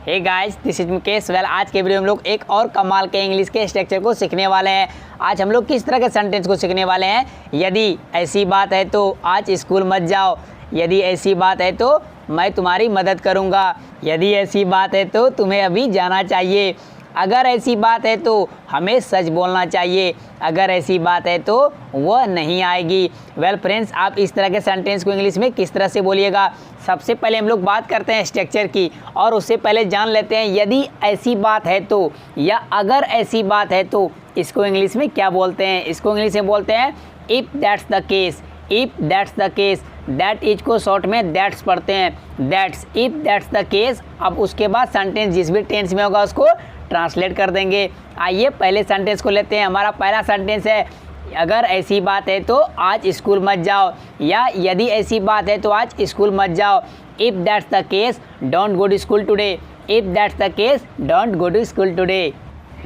Hey guys, this is Mukesh. आज के video में हम लोग एक और कमाल के इंग्लिश के स्ट्रक्चर को सीखने वाले हैं। आज हम लोग किस तरह के सेंटेंस को सीखने वाले हैं। यदि ऐसी बात है तो आज स्कूल मत जाओ। यदि ऐसी बात है तो मैं तुम्हारी मदद करूँगा। यदि ऐसी बात है तो तुम्हें अभी जाना चाहिए। अगर ऐसी बात है तो हमें सच बोलना चाहिए। अगर ऐसी बात है तो वह नहीं आएगी। वेल फ्रेंड्स, आप इस तरह के सेंटेंस को इंग्लिश में किस तरह से बोलिएगा। सबसे पहले हम लोग बात करते हैं स्ट्रक्चर की, और उससे पहले जान लेते हैं यदि ऐसी बात है तो या अगर ऐसी बात है तो इसको इंग्लिश में क्या बोलते हैं। इसको इंग्लिश में बोलते हैं if that's the case. If that's the case, that is को शॉर्ट में दैट्स पढ़ते हैं। That's, if that's the case. अब उसके बाद सेंटेंस जिस भी टेंस में होगा उसको ट्रांसलेट कर देंगे। आइए पहले सेंटेंस को लेते हैं। हमारा पहला सेंटेंस है अगर ऐसी बात है तो आज स्कूल मत जाओ, या यदि ऐसी बात है तो आज स्कूल मत जाओ। If that's the case don't go to school today. If that's the case don't go to school today.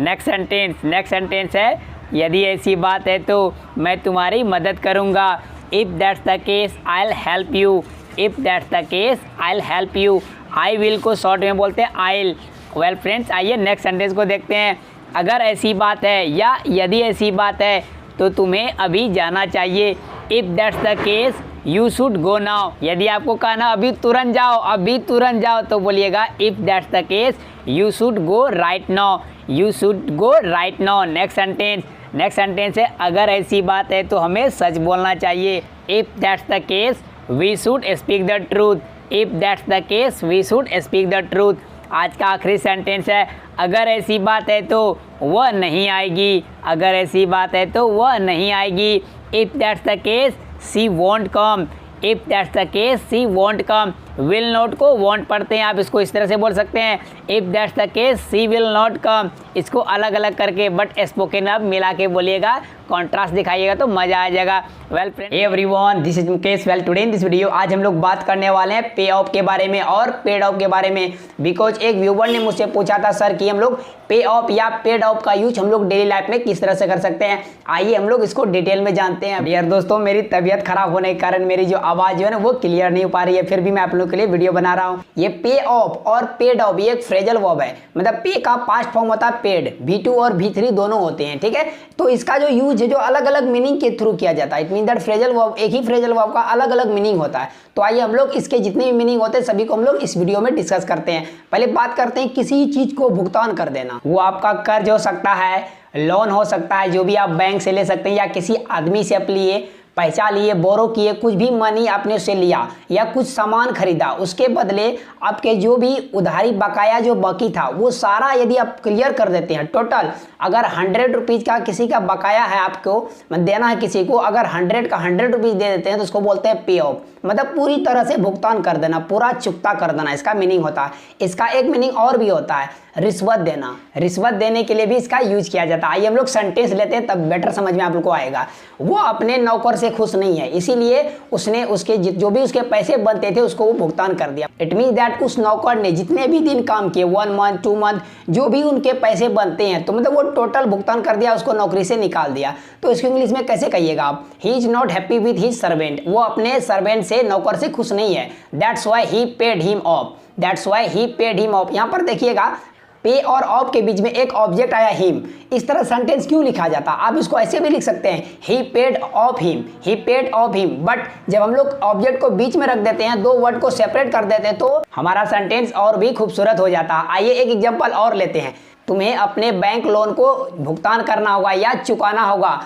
Next sentence है यदि ऐसी बात है तो मैं तुम्हारी मदद करूँगा। If that's the case I will help you. If that's the case I will help you. I will को शॉर्ट में बोलते हैं आई विल। वेल फ्रेंड्स, आइए नेक्स्ट सेंटेंस को देखते हैं। अगर ऐसी बात है या यदि ऐसी बात है तो तुम्हें अभी जाना चाहिए। If that's the case you should go now. यदि आपको कहना अभी तुरंत जाओ, अभी तुरंत जाओ, तो बोलिएगा if that's the case you should go right now. You should go right now. Next sentence है अगर ऐसी बात है तो हमें सच बोलना चाहिए। If that's the case we should speak the truth. If that's the case we should speak the truth. आज का आखिरी सेंटेंस है अगर ऐसी बात है तो वह नहीं आएगी। अगर ऐसी बात है तो वह नहीं आएगी। If that's the case she want come. If that's the case she want come. Will not को वॉन्ट पढ़ते हैं, आप इसको इस तरह से बोल सकते हैं if that's the case she will not come. इसको अलग अलग करके बट स्पोकन अब मिला के बोलिएगा, कॉन्ट्रास्ट दिखाइएगा तो मज़ा आ जाएगा। Well friend, everyone, this is Mukesh. Well today in this video आज हम लोग बात करने वाले हैं पे ऑफ के बारे में और पेड ऑफ के बारे में। बिकॉज एक व्यूवर ने मुझसे पूछा था सर कि हम लोग पे ऑफ या पेड ऑफ का यूज हम लोग डेली लाइफ में किस तरह से कर सकते हैं। आइए हम लोग इसको डिटेल में जानते हैं। यार दोस्तों, मेरी तबीयत खराब होने के कारण मेरी जो आवाज़ जो है ना वो क्लियर नहीं हो पा रही है, फिर भी मैं आप लोग के लिए वीडियो बना रहा हूँ। ये पे ऑफ और पेड ऑफ ये एक फ्रेजल वर्ब है। मतलब पे का पास्ट फॉर्म होता है पेड, V2 और V3 दोनों होते हैं, ठीक है। तो इसका जो यूज है जो अलग अलग मीनिंग के थ्रू किया जाता है। It mean that phrasal verb, एक ही फ्रेजल वर्ब का अलग अलग मीनिंग होता है। तो आइए हम लोग इसके जितने भी मीनिंग होते हैं सभी को हम लोग इस वीडियो में डिस्कस करते हैं। पहले बात करते हैं किसी चीज को भुगतान कर देना। वो आपका कर्ज हो सकता है, लोन हो सकता है जो भी आप बैंक से ले सकते हैं, या किसी आदमी से आप लिए पैसा लिए, बोरो किए, कुछ भी मनी आपने उससे लिया या कुछ सामान खरीदा, उसके बदले आपके जो भी उधारी बकाया जो बाकी था वो सारा यदि आप क्लियर कर देते हैं टोटल। अगर 100 रुपीज़ का किसी का बकाया है आपको देना है किसी को, अगर 100 का 100 रुपीज़ दे देते हैं तो उसको बोलते हैं पे ऑफ। मतलब पूरी तरह से भुगतान कर देना, पूरा चुकता कर देना, इसका मीनिंग होता है। इसका एक मीनिंग और भी होता है रिश्वत देना। रिश्वत देने के लिए भी इसका यूज किया जाता है। आइए हम लोग सेंटेंस लेते हैं, तब बेटर समझ में आप लोग को आएगा। वो अपने नौकर से खुश नहीं है, इसीलिए उसने उसके जो भी उसके पैसे बनते थे उसको वो भुगतान कर दिया। इट मीन दैट उस नौकर ने जितने भी दिन काम किए, 1 मंथ 2 मंथ जो भी उनके पैसे बनते हैं, तो मतलब वो टोटल भुगतान कर दिया, उसको नौकरी से निकाल दिया। तो इसको इंग्लिश में कैसे कहिएगा आप, he is not happy with his servant. वो अपने सर्वेंट से, नौकर से खुश नहीं है। That's why he paid him of. That's why he paid him of. यहाँ पर देखिएगा पे और ऑफ के बीच में एक ऑब्जेक्ट आया हिम। इस तरह सेंटेंस क्यों लिखा जाता, आप इसको ऐसे भी लिख सकते हैं he paid off him, he paid off him. But जब हम लोग ऑब्जेक्ट को बीच में रख देते हैं, दो वर्ड को सेपरेट कर देते हैं, तो हमारा सेंटेंस और भी खूबसूरत हो जाता है। आइए एक एग्जांपल और लेते हैं। तुम्हें अपने बैंक लोन को भुगतान करना होगा या चुकाना होगा,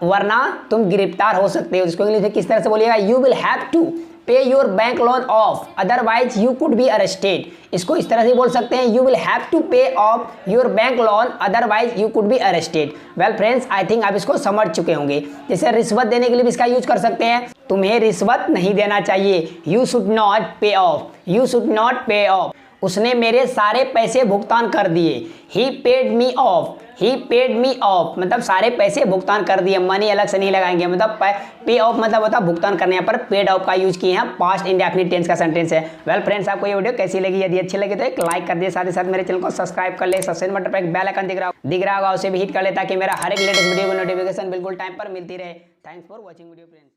वरना तुम गिरफ्तार हो सकते हो। इसको इंग्लिश में किस तरह से बोलिएगा, यू विल हैव टू पे your bank loan of otherwise you could be arrested. इसको इस तरह से बोल सकते हैं यू विल हैव टू पे of your bank loan otherwise you could be arrested. Well friends, I think आप इसको समझ चुके होंगे। जैसे रिश्वत देने के लिए भी इसका यूज कर सकते हैं, तुम्हें रिश्वत नहीं देना चाहिए, you should not pay off. You should not pay off. उसने मेरे सारे पैसे भुगतान कर दिए, he paid me off. He paid me off मतलब सारे पैसे भुगतान कर दिए, मनी अलग से नहीं लगाएंगे। मतलब पे ऑफ मतलब होता है भुगतान करने, यहाँ पर पेड ऑफ का यूज किए हैं, पास्ट इंडेफिनिट टेंस का सेंटेंस है। वेल फ्रेंड्स, आपको ये वीडियो कैसी लगी? यदि अच्छी लगी तो एक लाइक कर दिए, साथ ही साथ मेरे चैनल को सब्सक्राइब कर ले। सब्सक्राइब बटन पर एक बेल आइकन दिख रहा होगा, उसे भी हिट कर ले ताकि मेरा हर एक लेटेस्ट वीडियो की नोटिफिकेशन बिल्कुल टाइम पर मिलती रहे। Thanks for watching video friends.